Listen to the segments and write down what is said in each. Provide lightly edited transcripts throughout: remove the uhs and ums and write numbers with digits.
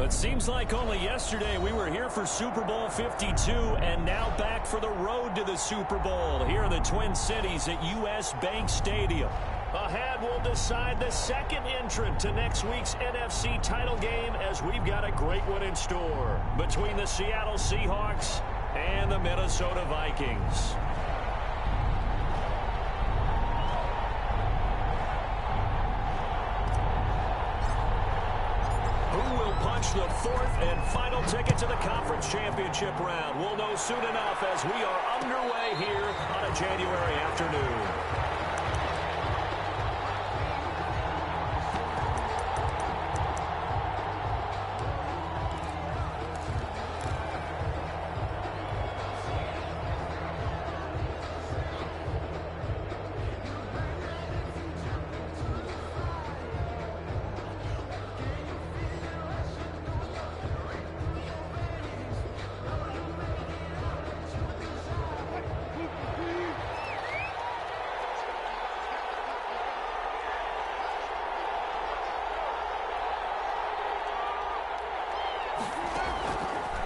It seems like only yesterday we were here for Super Bowl 52 and now back for the road to the Super Bowl here in the Twin Cities at US Bank Stadium. Ahead, we'll decide the second entrant to next week's NFC title game as we've got a great one in store between the Seattle Seahawks and the Minnesota Vikings. The fourth and final ticket to the conference championship round. We'll know soon enough as we are underway here on a January afternoon.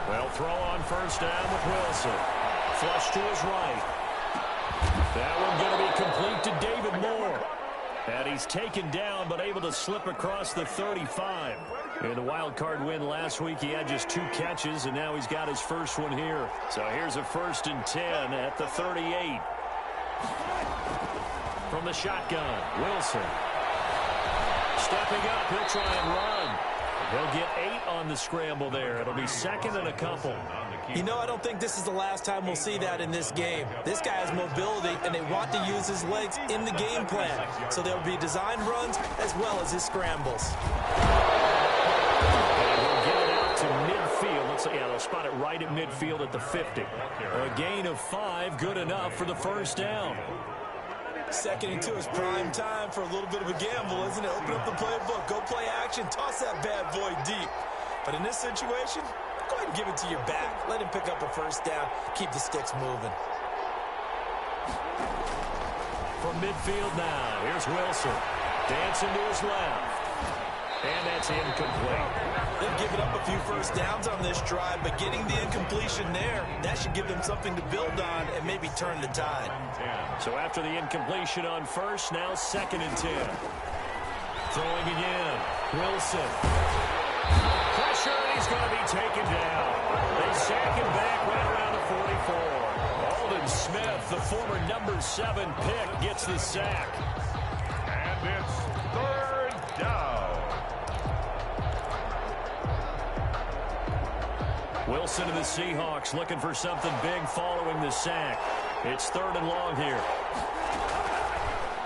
Well, throw on first down with Wilson. Flush to his right. That one going to be complete to David Moore. And he's taken down but able to slip across the 35. In the wild card win last week, he had just 2 catches, and now he's got his first one here. So here's a 1st and 10 at the 38. From the shotgun, Wilson. Stepping up, he'll try and run. He'll get 8 on the scramble there. It'll be 2nd and a couple. You know, I don't think this is the last time we'll see that in this game. This guy has mobility, and they want to use his legs in the game plan. So there'll be designed runs as well as his scrambles. And he'll get it out to midfield. They'll spot it right at midfield at the 50. A gain of 5, good enough for the first down. 2nd and 2 is prime time for a little bit of a gamble, isn't it? Open up the playbook, go play action, toss that bad boy deep. But in this situation, go ahead and give it to your back. Let him pick up a first down. Keep the sticks moving. From midfield now, here's Wilson. Dancing to his left. And that's incomplete. They've given up a few first downs on this drive, but getting the incompletion there, that should give them something to build on and maybe turn the tide. So after the incompletion on first, now 2nd and 10. Throwing again. Wilson. Pressure, and he's going to be taken down. They sack him back right around the 44. Aldon Smith, the former number 7 pick, gets the sack. And it's 3rd down. Wilson and the Seahawks looking for something big following the sack. It's 3rd and long here.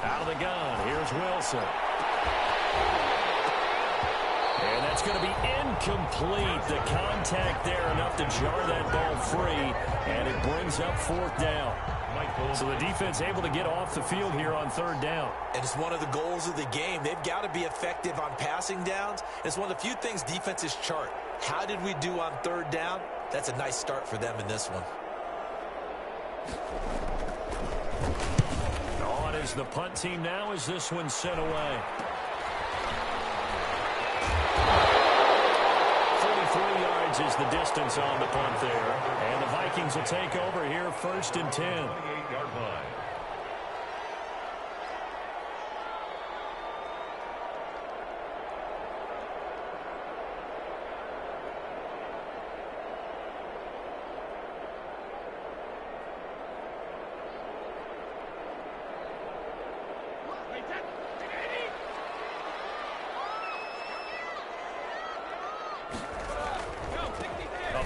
Out of the gun, here's Wilson. And that's going to be incomplete. The contact there enough to jar that ball free, and it brings up 4th down. So the defense able to get off the field here on 3rd down. And it's one of the goals of the game. They've got to be effective on passing downs. It's one of the few things defenses chart. How did we do on 3rd down? That's a nice start for them in this one. On is the punt team now as this one's sent away. 43 yards is the distance on the punt there. And the Vikings will take over here 1st and 10. 28-yard line.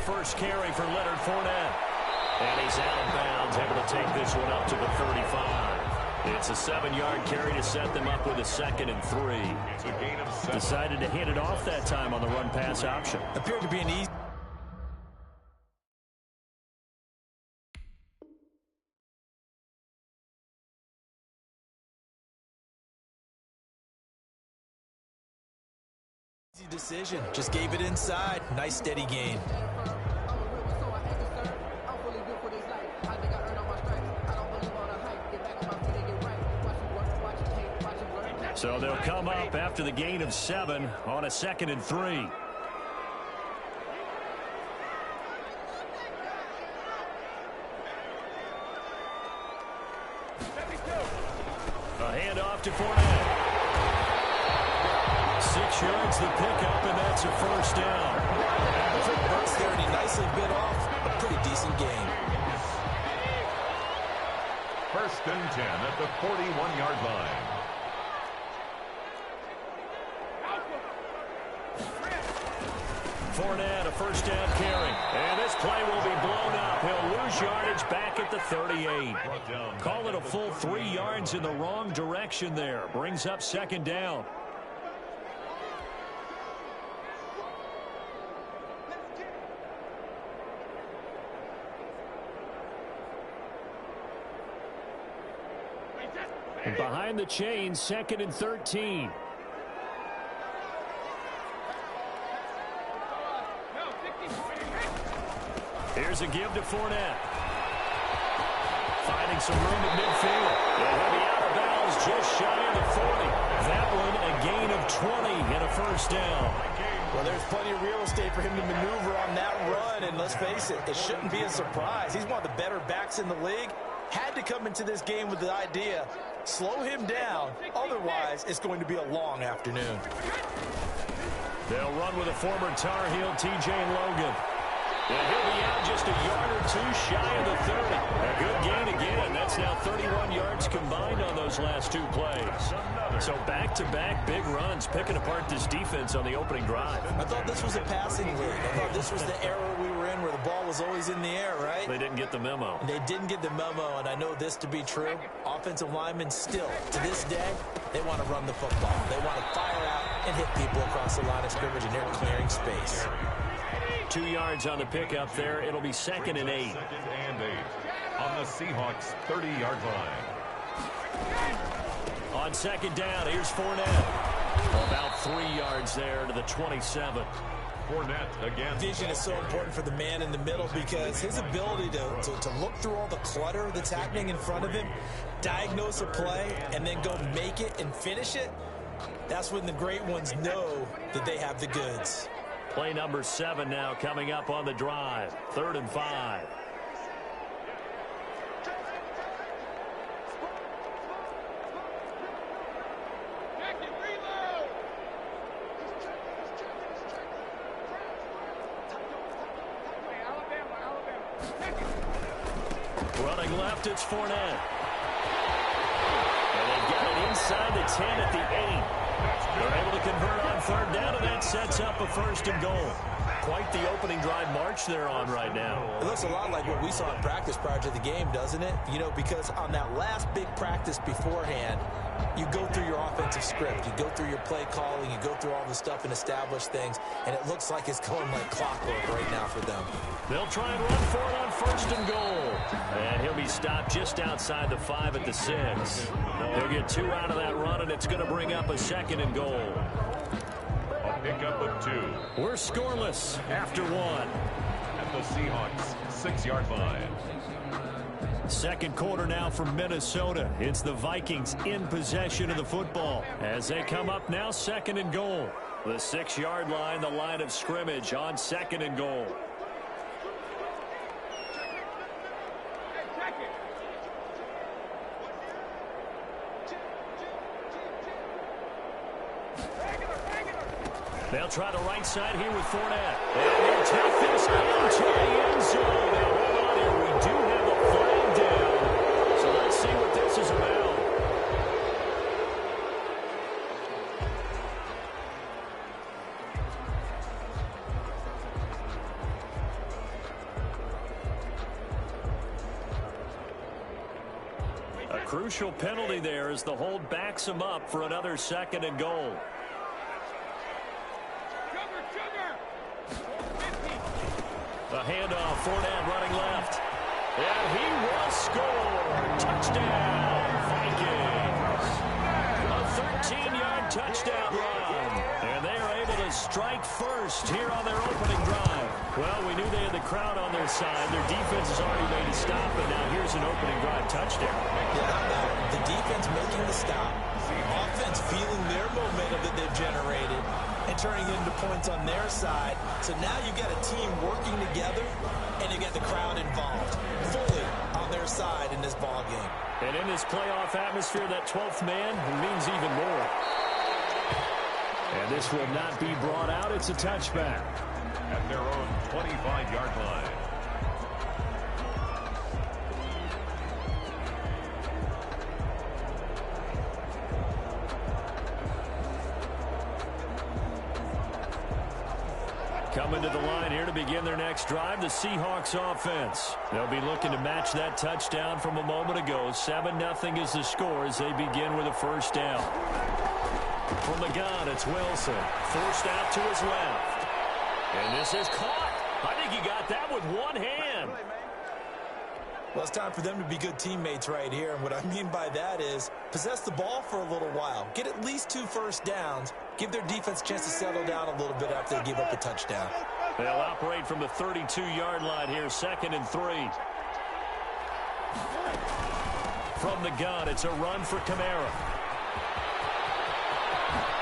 First carry for Leonard Fournette. And he's out of bounds, able to take this one up to the 35. It's a 7-yard carry to set them up with a 2nd and 3. It's a gain of 7. Decided to hit it off that time on the run-pass option. Appeared to be an easy. Decision. Just gave it inside. Nice steady gain. So they'll come up after the gain of 7 on a 2nd and 3. to Fournette. 6 yards the pickup, and that's a first down. Quick burst there, and he nicely bit off a pretty decent gain. First and 10 at the 41-yard line. Fournette, a first down carry. And this play will be blown up. He'll lose yardage back at the 38. Call it a full 3 yards in the wrong direction there. Brings up second down. And behind the chains, second and 13. Here's a give to Fournette. Finding some room at midfield. And he'll be out of bounds just shy of the 40. That one a gain of 20 and a first down. Well, there's plenty of real estate for him to maneuver on that run. And let's face it, it shouldn't be a surprise. He's one of the better backs in the league. Had to come into this game with the idea, slow him down. Otherwise, it's going to be a long afternoon. They'll run with a former Tar Heel, T.J. Logan. And he'll be out just a yard or two shy of the 30. A good gain again. That's now 31 yards combined on those last 2 plays. So back-to-back big runs, picking apart this defense on the opening drive. I thought this was a passing league. I thought this was the era we were in where the ball was always in the air, right? They didn't get the memo. They didn't get the memo, and I know this to be true. Offensive linemen still, to this day, they want to run the football. They want to fire out and hit people across the line of scrimmage, and they're clearing space. 2 yards on the pickup there. It'll be second and 8. Second and 8 on the Seahawks 30-yard line. On second down, here's Fournette. About 3 yards there to the 27. Fournette again. Vision is so important for the man in the middle because his ability to look through all the clutter that's happening in front of him, diagnose a play, and then go make it and finish it, that's when the great ones know that they have the goods. Play number 7 now coming up on the drive. 3rd and 5. Running left, it's Fournette. And they've got it inside the 10 at the 8. They're able to convert on 3rd down, and that sets up a 1st and goal. Quite the opening drive march they're on right now. It looks a lot like what we saw in practice prior to the game, doesn't it? You know, because on that last big practice beforehand, you go through your offensive script. You go through your play calling. You go through all the stuff and establish things. And it looks like it's going like clockwork right now for them. They'll try and run for it on 1st and goal. And he'll be stopped just outside the 5 at the 6. He'll get 2 out of that run, and it's going to bring up a 2nd and goal. A pickup of 2. We're scoreless after 1. At the Seahawks 6-yard line. Second quarter now from Minnesota. It's the Vikings in possession of the football as they come up now 2nd and goal. The 6-yard line, the line of scrimmage on 2nd and goal. They'll try the right side here with Fournette. And they'll take this into the end zone. Now, hold on here. We do have a flag down. So let's see what this is about. A crucial penalty there as the hold backs him up for another 2nd and goal. The handoff, Fournette running left. And he will score. Touchdown, Vikings. A 13-yard touchdown run. And they are able to strike first here on their opening drive. Well, we knew they had the crowd on their side. Their defense has already made a stop, and now here's an opening drive touchdown. Yeah, how about the defense making the stop, offense feeling their momentum that they've generated, and turning it into points on their side. So now you've got a team working together, and you get the crowd involved fully on their their side in this ball game. And in this playoff atmosphere, that 12th man means even more. And this will not be brought out. It's a touchback. At their own 25-yard line. Coming to the line here to begin their next drive, the Seahawks offense. They'll be looking to match that touchdown from a moment ago. 7-0 is the score as they begin with a first down. From the gun, it's Wilson. Forced out to his left. And this is caught. I think he got that with one hand. Well, it's time for them to be good teammates right here. And what I mean by that is possess the ball for a little while. Get at least 2 first downs. Give their defense a chance to settle down a little bit after they give up a touchdown. They'll operate from the 32-yard line here, 2nd and 3. From the gun, it's a run for Kamara.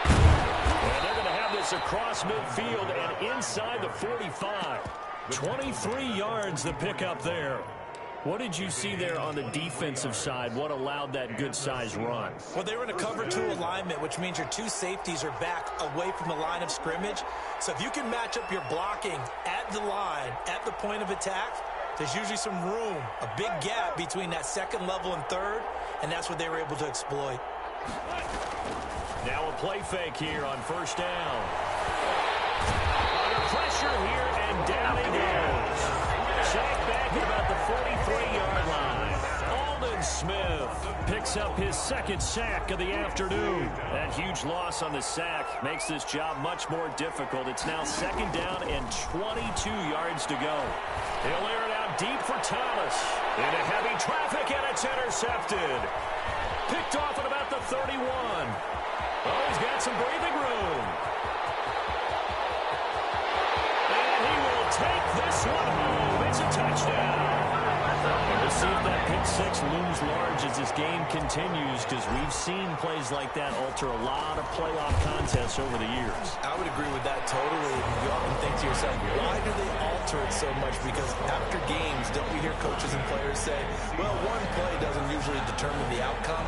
And they're going to have this across midfield and inside the 45. 23 yards the pickup there. What did you see there on the defensive side? What allowed that good-sized run? Well, they were in a cover 2 alignment, which means your 2 safeties are back away from the line of scrimmage. So if you can match up your blocking at the line, at the point of attack, there's usually some room, a big gap between that 2nd level and 3rd, and that's what they were able to exploit. Now a play fake here on first down. Under pressure here, and down he goes. Sacked back at about the 43-yard line. Aldon Smith picks up his 2nd sack of the afternoon. That huge loss on the sack makes this job much more difficult. It's now 2nd down and 22 yards to go. He'll air it out deep for Thomas. Into heavy traffic, and it's intercepted. Picked off at about the 31. Oh, he's got some breathing room. And he will take this one home. It's a touchdown. We'll see if that pick 6 looms large as this game continues, because we've seen plays like that alter a lot of playoff contests over the years. I would agree with that totally. You often think to yourself, why do they alter it so much? Because after games, don't we hear coaches and players say, well, one play doesn't usually determine the outcome?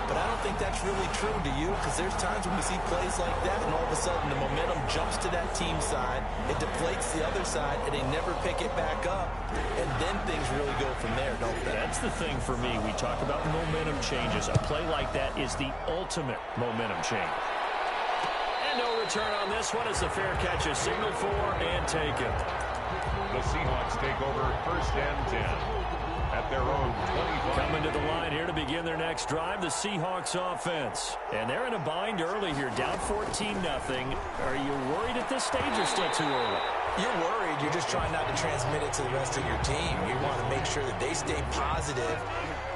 But I don't think that's really true, do you? Because there's times when we see plays like that, and all of a sudden the momentum jumps to that team side, it deflates the other side, and they never pick it back up, and then things really go from there, don't they? That's the thing for me. We talk about momentum changes. A play like that is the ultimate momentum change. And no return on this one as the fair catch is signaled for and taken. The Seahawks take over 1st and 10. At their own 25. Coming to the line here to begin their next drive, the Seahawks offense. And they're in a bind early here, down 14-0. Are you worried at this stage or still too early? You're worried. You're just trying not to transmit it to the rest of your team. You want to make sure that they stay positive.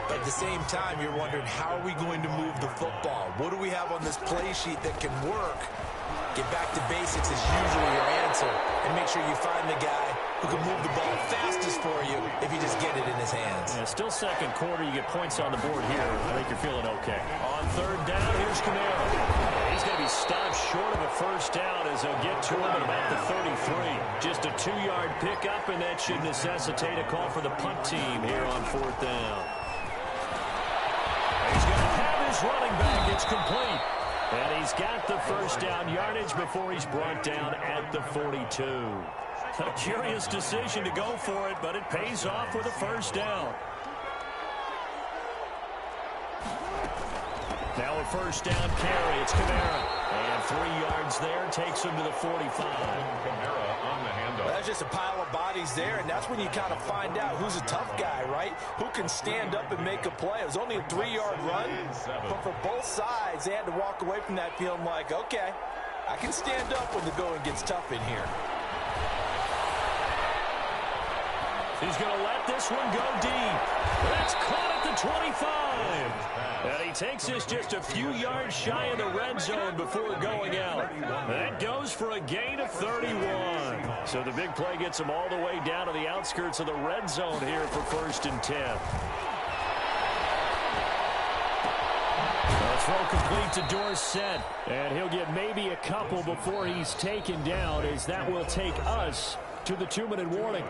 But at the same time, you're wondering, how are we going to move the football? What do we have on this play sheet that can work? Get back to basics is usually your answer. And make sure you find the guy who can move the ball fastest for you if you just get it in his hands. Yeah, still 2nd quarter. You get points on the board here. I think you're feeling okay. On 3rd down, here's Kamara. He's going to be stopped short of a first down as they'll get to him at about the 33. Just a 2-yard pickup, and that should necessitate a call for the punt team here on 4th down. He's going to have his running back. It's complete. And he's got the first down yardage before he's brought down at the 42. A curious decision to go for it, but it pays off with a first down. Now a first down carry. It's Kamara. And 3 yards there takes him to the 45. Kamara on the handoff. That's just a pile of bodies there, and that's when you kind of find out who's a tough guy, right? Who can stand up and make a play. It was only a 3-yard run, but for both sides, they had to walk away from that feeling like, okay, I can stand up when the going gets tough in here. He's going to let this one go deep. That's caught at the 25. And he takes this just a few yards shy of the red zone before going out. That goes for a gain of 31. So the big play gets him all the way down to the outskirts of the red zone here for 1st and 10. Throw complete to Dorsett. And he'll get maybe a couple before he's taken down, as that will take us to the 2-minute warning.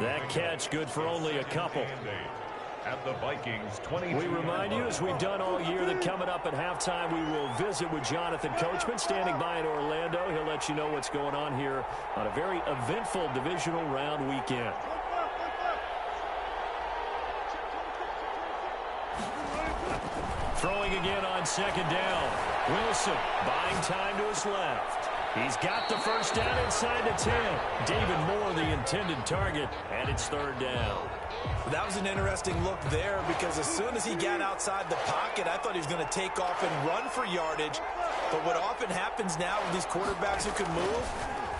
That catch good for only a couple. at the Vikings 20. We remind you, as we've done all year, that coming up at halftime, we will visit with Jonathan Coachman, standing by in Orlando. He'll let you know what's going on here on a very eventful divisional round weekend. Throwing again on second down. Wilson buying time to his left. He's got the first down inside the 10. David Moore, the intended target, and it's third down. That was an interesting look there because as soon as he got outside the pocket, I thought he was going to take off and run for yardage. But what often happens now with these quarterbacks who can move,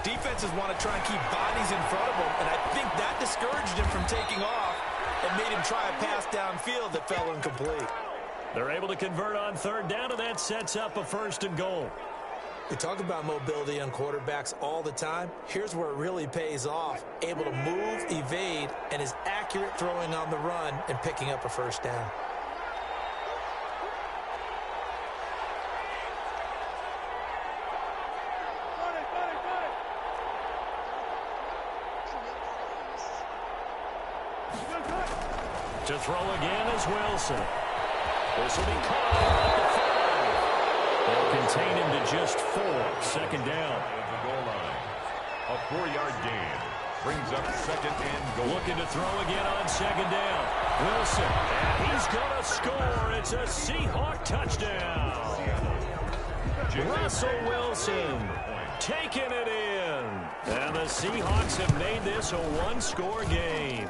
defenses want to try and keep bodies in front of them, and I think that discouraged him from taking off and made him try a pass downfield that fell incomplete. They're able to convert on third down, and that sets up a first and goal. We talk about mobility on quarterbacks all the time. Here's where it really pays off. Able to move, evade, and is accurate throwing on the run and picking up a first down. To throw again is Wilson. This will be caught at the 5. They'll contain him to just 4. Second down. At the goal line. A 4-yard gain brings up second and goal. Looking to throw again on second down. Wilson, and he's going to score. It's a Seahawk touchdown. Russell Wilson taking it in. And the Seahawks have made this a one-score game.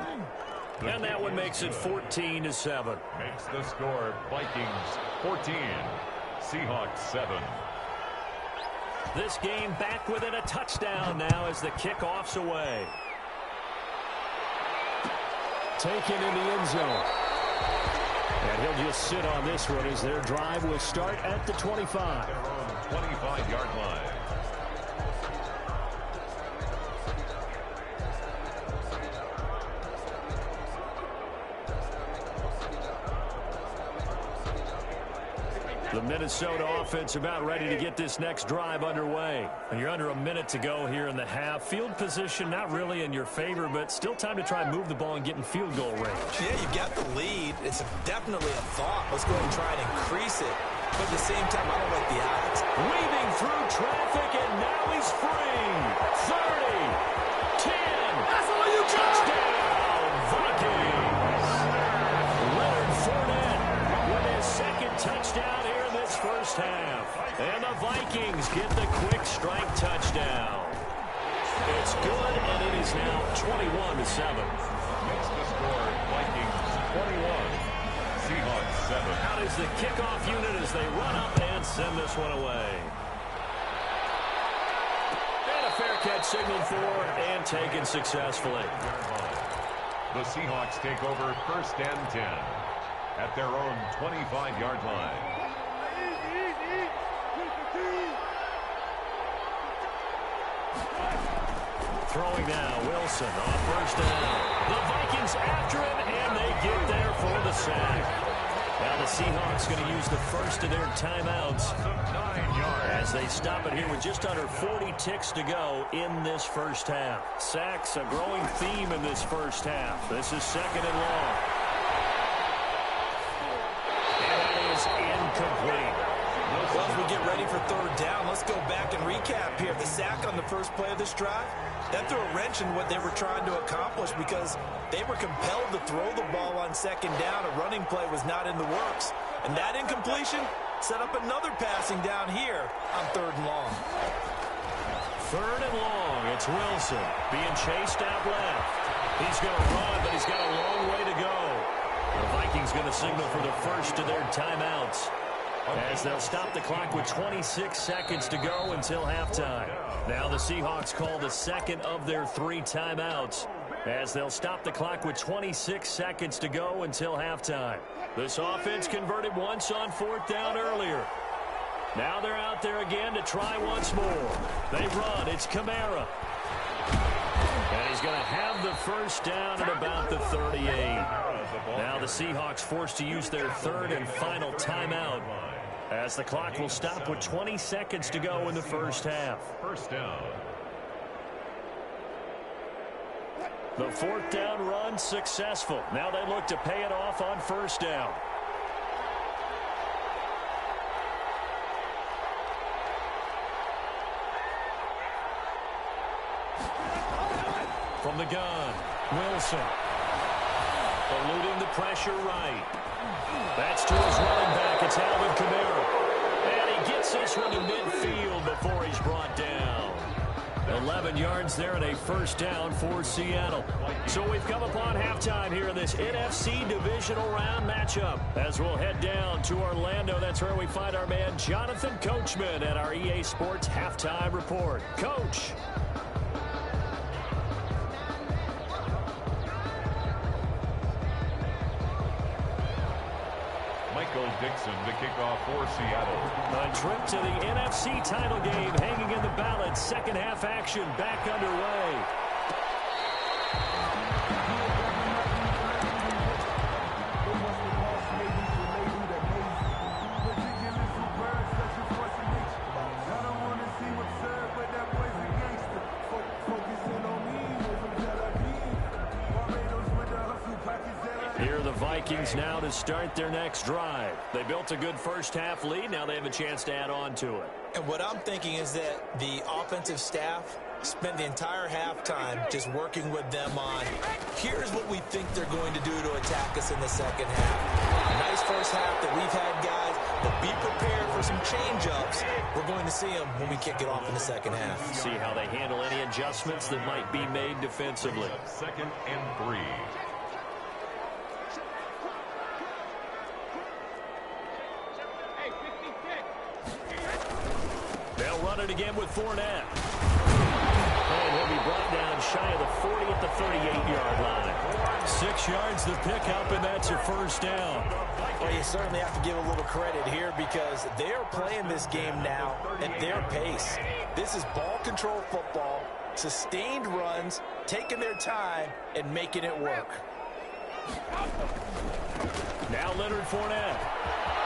And that one makes it 14-7. Makes the score Vikings 14, Seahawks 7. This game back within a touchdown now as the kickoff's away. Taken in the end zone. And he'll just sit on this one as their drive will start at the 25. Their own 25-yard line. The Minnesota offense about ready to get this next drive underway. And you're under a minute to go here in the half. Field position not really in your favor, but still time to try and move the ball and get in field goal range. Yeah, you've got the lead. It's definitely a thought. Let's go ahead and try and increase it. But at the same time, I don't like the odds. Weaving through traffic, and now he's free. 30, 10. That's all you got. Touchdown, Vikings. Leonard Fournette with his second touchdown here in this first half. And the Vikings get the quick strike touchdown. It's good, and it is now 21-7. Makes the score Vikings 21, Seahawks 7. Out is the kickoff unit as they run up and send this one away. And a fair catch signaled for and taken successfully. The Seahawks take over first and 10 at their own 25-yard line. Throwing now, Wilson on first down. The Vikings after him, and they get there for the sack. Now the Seahawks going to use the first of their timeouts as they stop it here with just under 40 ticks to go in this first half. Sacks, a growing theme in this first half. This is second and long. And that is incomplete. Well, as we get ready for third down, let's go back and recap here. The sack on the first play of this drive, that threw a wrench in what they were trying to accomplish because they were compelled to throw the ball on second down. A running play was not in the works. And that incompletion set up another passing down here on third and long. Third and long. It's Wilson being chased out left. He's going to run, but he's got a long way to go. The Vikings going to signal for the first of their timeouts, as they'll stop the clock with 26 seconds to go until halftime. Now the Seahawks call the second of their 3 timeouts, as they'll stop the clock with 26 seconds to go until halftime. This offense converted once on fourth down earlier. Now they're out there again to try once more. They run. It's Kamara. And he's going to have the first down at about the 38. Now the Seahawks forced to use their third and final timeout, as the clock will stop with 20 seconds to go in the first half. First down. The fourth down run successful. Now they look to pay it off on first down. From the gun, Wilson. Eluding the pressure right. That's to his running back. It's Alvin Kamara. And he gets this one to midfield before he's brought down. 11 yards there and a first down for Seattle. So we've come upon halftime here in this NFC Divisional Round matchup. As we'll head down to Orlando, that's where we find our man Jonathan Coachman at our EA Sports Halftime Report. Coach. Dixon to kick off for Seattle. A trip to the NFC title game hanging in the balance. Second half action back underway. Here are the Vikings now to start their next drive. They built a good first half lead. Now they have a chance to add on to it. And what I'm thinking is that the offensive staff spent the entire halftime just working with them on, here's what we think they're going to do to attack us in the second half. Nice first half that we've had, guys, but be prepared for some change-ups. We're going to see them when we kick it off in the second half. See how they handle any adjustments that might be made defensively. 2nd and 3. They'll run it again with Fournette. And he'll be brought down shy of the 40 at the 38-yard line. 6 yards the pickup, and that's a first down. Well, you certainly have to give a little credit here because they're playing this game now at their pace. This is ball control football, sustained runs, taking their time, and making it work. Now Leonard Fournette.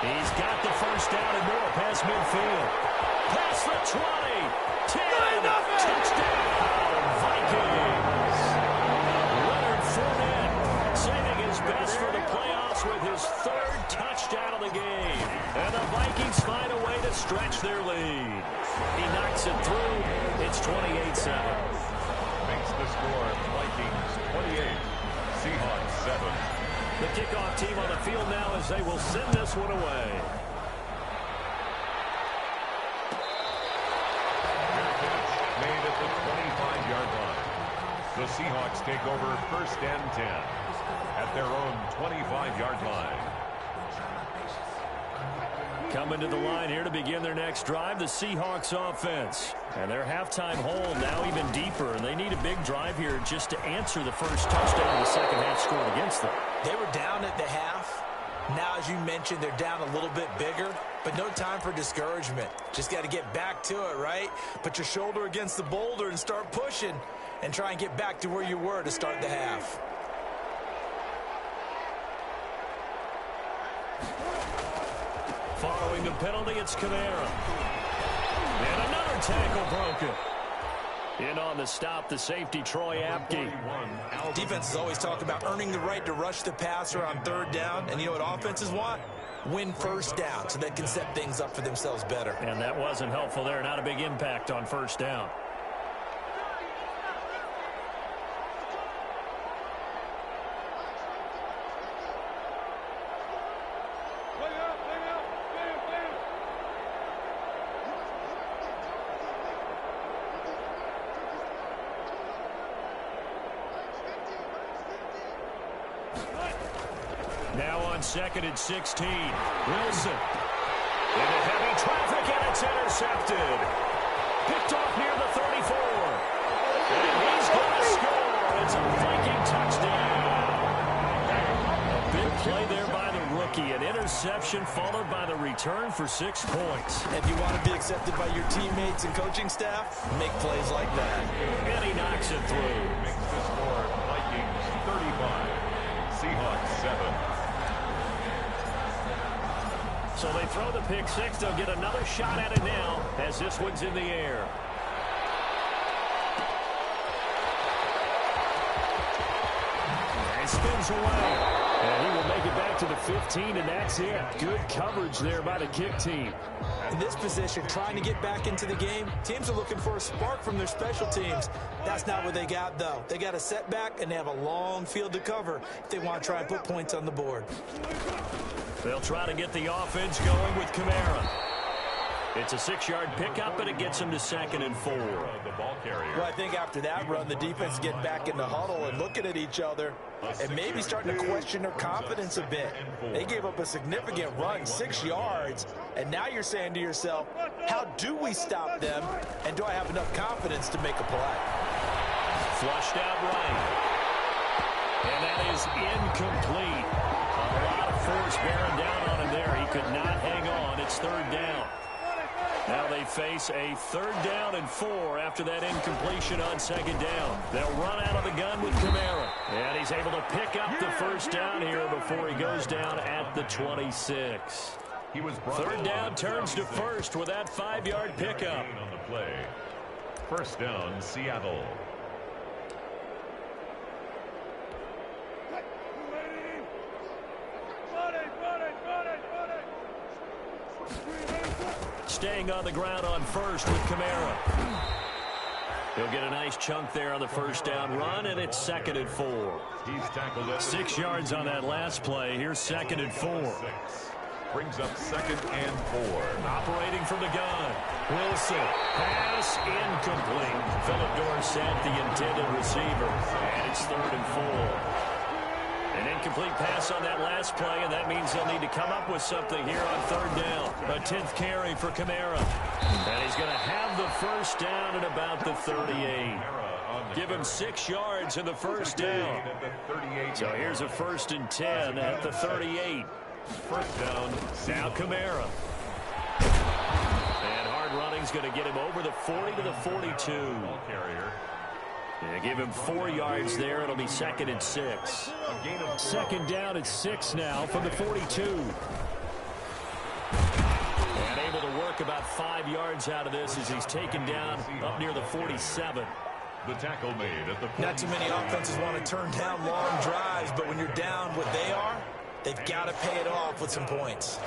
He's got the first down and more past midfield. Past the 20, 10, touchdown, Vikings. Leonard Fournette saving his best for the playoffs with his third touchdown of the game. And the Vikings find a way to stretch their lead. He knocks it through. It's 28-7. Makes the score Vikings 28, Seahawks 7. The kickoff team on the field now as they will send this one away. Made at the 25-yard line. The Seahawks take over 1st and 10 at their own 25-yard line. Coming to the line here to begin their next drive, the Seahawks offense. And their halftime hole now even deeper, and they need a big drive here just to answer the first touchdown the second half scored against them. They were down at the half. Now, as you mentioned, they're down a little bit bigger, but no time for discouragement. Just got to get back to it, right? Put your shoulder against the boulder and start pushing and try and get back to where you were to start the half. Following the penalty, it's Kamara. And another tackle broken. In on the stop, the safety, Troy Apke. Defenses always talk about earning the right to rush the passer on 3rd down. And you know what offenses want? Win first down so they can set things up for themselves better. And that wasn't helpful there. Not a big impact on first down. Now on 2nd and 16. Wilson. Into heavy traffic, and it's intercepted. Picked off near the 34. And he's going to score. It's a Viking touchdown. A big play there by the rookie. An interception followed by the return for 6 points. If you want to be accepted by your teammates and coaching staff, make plays like that. And he knocks it through. Makes the score Vikings 35, Seahawks 7. So they throw the pick six. They'll get another shot at it now as this one's in the air. goes away. And he will make it back to the 15, and that's it. Good coverage there by the kick team. In this position, trying to get back into the game, teams are looking for a spark from their special teams. That's not what they got, though. They got a setback, and they have a long field to cover if they want to try and put points on the board. They'll try to get the offense going with Kamara. It's a 6-yard pickup, and it gets him to 2nd and 4. The ball carrier. Well, I think after that run, the defense get back in the huddle and looking at each other and maybe starting to question their confidence a bit. They gave up a significant run, 6 yards, and now you're saying to yourself, how do we stop them, and do I have enough confidence to make a play? Flushed out right. And that is incomplete. A lot of force bearing down on him there. He could not hang on. It's 3rd down. Now they face a 3rd down and 4 after that incompletion on 2nd down. They'll run out of the gun with Kamara. And he's able to pick up the 1st down here before he goes down at the 26. He was 3rd down turns to 1st with that 5-yard pickup. On the play. 1st down, Seattle. Staying on the ground on 1st with Kamara. He'll get a nice chunk there on the 1st down run, and it's 2nd and 4. He's tackled at 6 yards on that last play. Here's 2nd and 4. Brings up 2nd and 4. Operating from the gun. Wilson. Pass incomplete. Philip Dorsett, the intended receiver. And it's 3rd and 4. An incomplete pass on that last play, and that means they'll need to come up with something here on 3rd down. A 10th carry for Kamara. And he's going to have the 1st down at about the 38. Give him 6 yards in the 1st down. So here's a 1st and 10 at the 38. 1st down. Now Kamara. And hard running's going to get him over the 40 to the 42. Ball carrier. Yeah, give him 4 yards there. It'll be 2nd and 6. 2nd down at 6 now from the 42. And able to work about 5 yards out of this as he's taken down up near the 47. The tackle made at the 40. Not too many offenses want to turn down long drives, but when you're down what they are, they've got to pay it off with some points.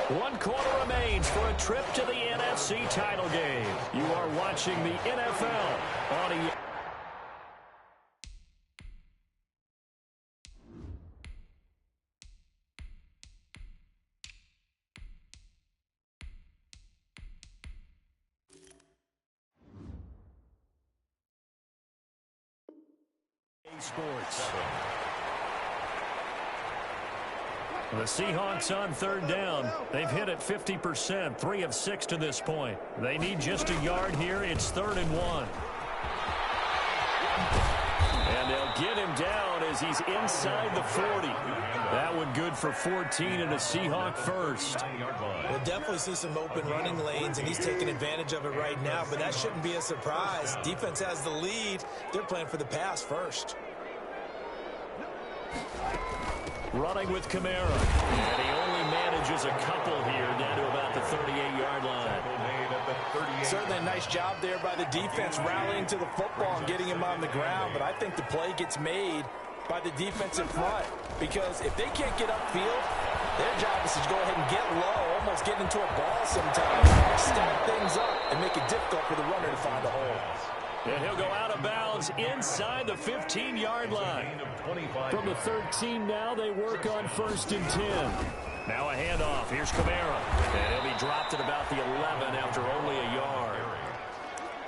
1 quarter remains for a trip to the NFC title game. You are watching the NFL on ESPN. Sports. The Seahawks on 3rd down. They've hit it 50%, 3 of 6 to this point. They need just a yard here. It's 3rd and 1. And they'll get him down as he's inside the 40. That one good for 14 and a Seahawk 1st. We'll definitely see some open running lanes, and he's taking advantage of it right now, but that shouldn't be a surprise. Defense has the lead. They're playing for the pass first. Running with Kamara. And he only manages a couple here down to about the 38-yard line. Certainly a nice job there by the defense rallying to the football and getting him on the ground, but I think the play gets made by the defensive front because if they can't get upfield, their job is to go ahead and get low, almost get into a ball sometimes, stack things up, and make it difficult for the runner to find a hole. And he'll go out of bounds inside the 15-yard line. From the 13 now, they work on 1st and 10. Now a handoff. Here's Kamara. And he'll be dropped at about the 11 after only a yard.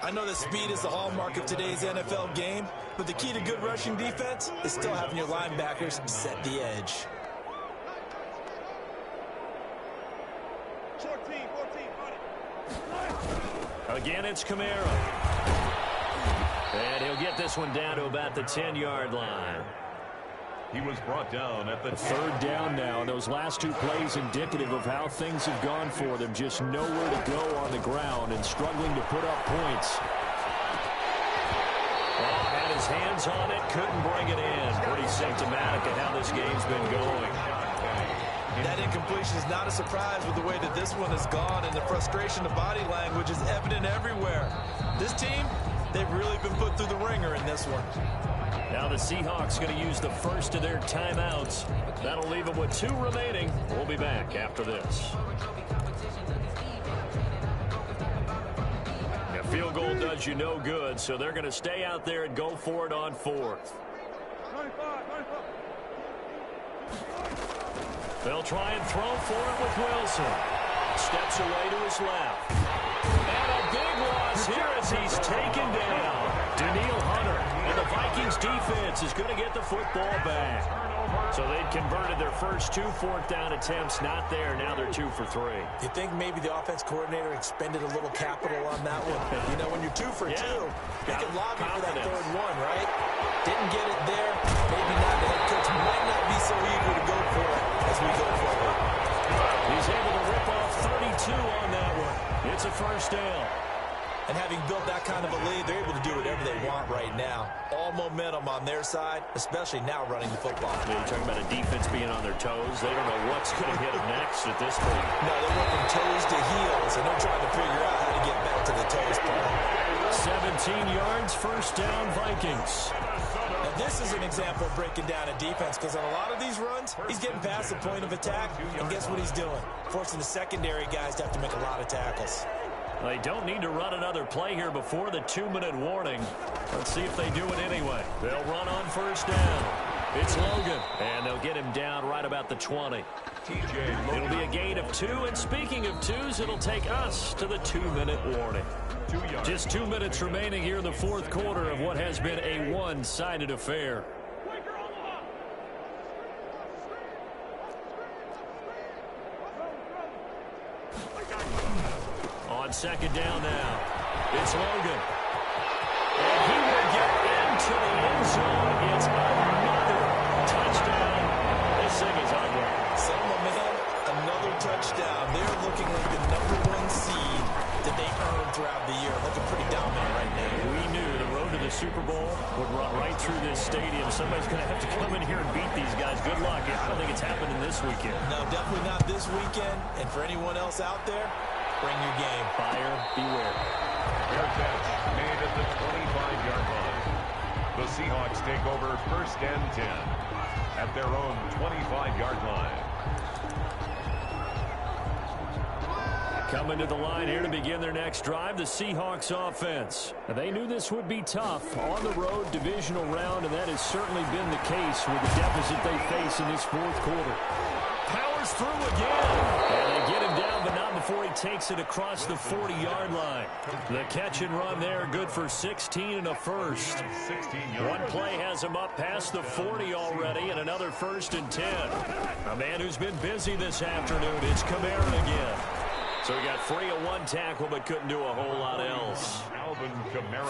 I know that speed is the hallmark of today's NFL game, but the key to good rushing defense is still having your linebackers set the edge. 14. Again, it's Kamara. And he'll get this one down to about the 10-yard line. He was brought down at the 3rd down now, and those last 2 plays indicative of how things have gone for them. Just nowhere to go on the ground and struggling to put up points. Oh, had his hands on it, couldn't bring it in. Pretty symptomatic of how this game's been going. That incompletion is not a surprise with the way that this one has gone, and the frustration of body language is evident everywhere. This team, They've really been put through the ringer in this one. Now the Seahawks going to use the first of their timeouts. That'll leave them with 2 remaining. We'll be back after this. A field goal does you no good, so they're going to stay out there and go for it on 4th. They'll try and throw for it with Wilson. Steps away to his left. And a big loss here as he's taken down. Daniil Hunter. And the Vikings defense is going to get the football back. So they'd converted their first 2 fourth-down attempts. Not there. Now they're 2 for 3. You think maybe the offense coordinator expended a little capital on that one? You know, when you're 2 for 2, you can lobby for that 3rd one, right? Didn't get it there. Maybe not. The head coach might not be so eager to go for it as we go forward. He's able to rip off 32 on that one. It's a first down. And having built that kind of a lead, they're able to do whatever they want right now. All momentum on their side, especially now running the football. Yeah, you're talking about a defense being on their toes. They don't know what's going to hit them next at this point. No, they're working toes to heels, and they're trying to figure out how to get back to the toes part. 17 yards, first down, Vikings. Now, this is an example of breaking down a defense, because on a lot of these runs, he's getting past the point of attack, and guess what he's doing? Forcing the secondary guys to have to make a lot of tackles. They don't need to run another play here before the 2-minute warning. Let's see if they do it anyway. They'll run on first down. It's Logan, and they'll get him down right about the 20. It'll be a gain of 2, and speaking of 2s, it'll take us to the 2-minute warning. Just 2 minutes remaining here in the 4th quarter of what has been a one-sided affair. On second down now, it's Logan. And he will get into the end zone. It's another touchdown. This thing is ugly. Some momentum, another touchdown. They're looking like the #1 seed that they earned throughout the year. Looking pretty dominant right now. We knew the road to the Super Bowl would run right through this stadium. Somebody's going to have to come in here and beat these guys. Good luck. I don't think it's happening this weekend. No, definitely not this weekend. And for anyone else out there, bring your game. Buyer beware. Fair catch made at the 25-yard line. The Seahawks take over first and 10 at their own 25-yard line. Coming to the line here to begin their next drive, the Seahawks offense. They knew this would be tough on the road, divisional round, and that has certainly been the case with the deficit they face in this 4th quarter. Powers through again, and they get him down, but not before he takes it across the 40-yard line. The catch and run there, good for 16 and a first. One play has him up past the 40 already, and another 1st and 10. A man who's been busy this afternoon, it's Kamara again. So he got free of 1 tackle, but couldn't do a whole lot else.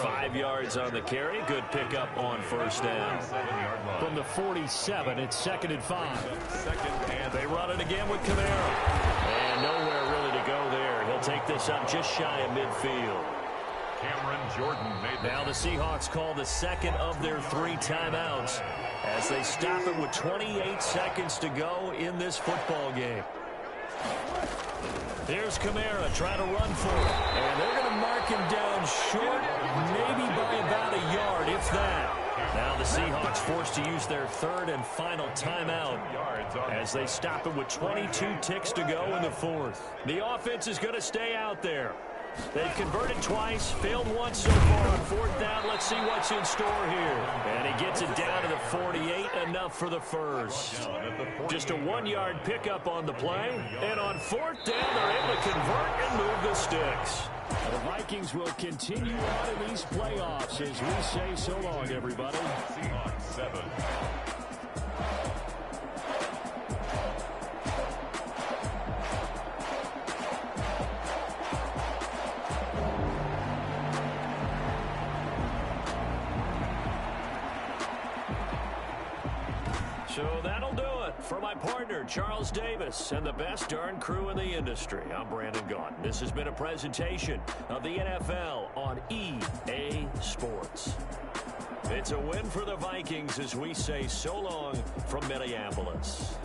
5 yards on the carry. Good pickup on first down. From the 47, it's 2nd and 5. They run it again with Kamara. And nowhere really to go there. He'll take this up just shy of midfield. Now the Seahawks call the second of their 3 timeouts as they stop it with 28 seconds to go in this football game. Here's Kamara trying to run for it. And they're going to mark him down short, maybe by about a yard, if that. Now the Seahawks forced to use their 3rd and final timeout as they stop it with 22 ticks to go in the 4th. The offense is going to stay out there. They've converted twice, failed once so far on 4th down. Let's see what's in store here. And he gets it down to the 48, enough for the first. Just a 1-yard pickup on the play. And on 4th down, they're able to convert and move the sticks. The Vikings will continue on in these playoffs as we say so long, everybody. Seahawks 7. So that'll do it for my partner, Charles Davis, and the best darn crew in the industry. I'm Brandon Gaudin. This has been a presentation of the NFL on EA Sports. It's a win for the Vikings as we say so long from Minneapolis.